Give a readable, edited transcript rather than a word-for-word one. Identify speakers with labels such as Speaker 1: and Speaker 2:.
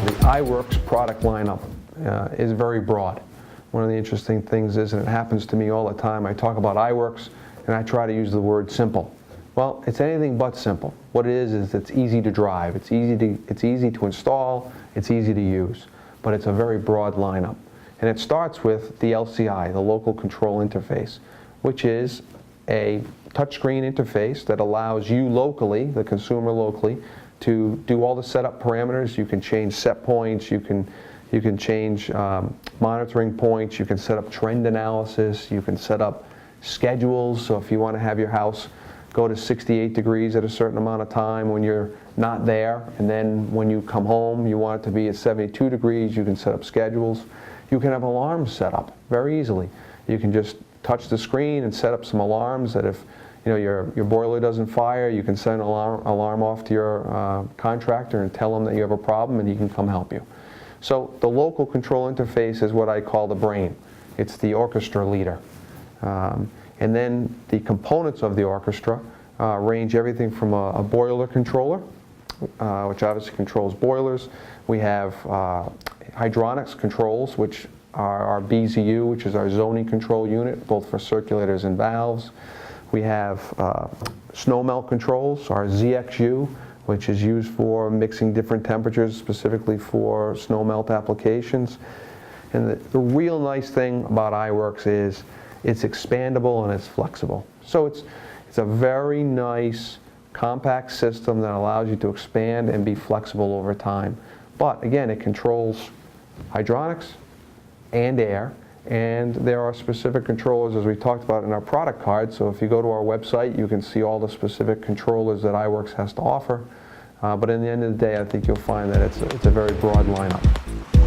Speaker 1: The iWorks product lineup is very broad. One of the interesting things is, and it happens to me all the time, I talk about iWorks and I try to use the word simple. Well, it's anything but simple. What it is it's easy to drive, it's easy to install, it's easy to use, but it's a very broad lineup. And it starts with the LCI, the Local Control Interface, which is a touchscreen interface that allows you locally, the consumer locally, to do all the setup parameters. You can change set points, you can change monitoring points, you can set up trend analysis, you can set up schedules. So if you want to have your house go to 68 degrees at a certain amount of time when you're not there, and then when you come home you want it to be at 72 degrees, you can set up schedules. You can have alarms set up very easily. You can just touch the screen and set up some alarms that if your boiler doesn't fire, you can send an alarm off to your contractor and tell them that you have a problem and he can come help you. So the local control interface is what I call the brain. It's the orchestra leader. And then the components of the orchestra range everything from a boiler controller, which obviously controls boilers. We have hydronics controls, which are our BZU, which is our zoning control unit, both for circulators and valves. We have snow melt controls, our ZXU, which is used for mixing different temperatures specifically for snow melt applications. And the real nice thing about iWorks is it's expandable and it's flexible. So it's a very nice compact system that allows you to expand and be flexible over time. But again, it controls hydronics and air, and there are specific controllers as we talked about in our product card. So if you go to our website, you can see all the specific controllers that iWorks has to offer. But in the end of the day, I think you'll find that it's a very broad lineup.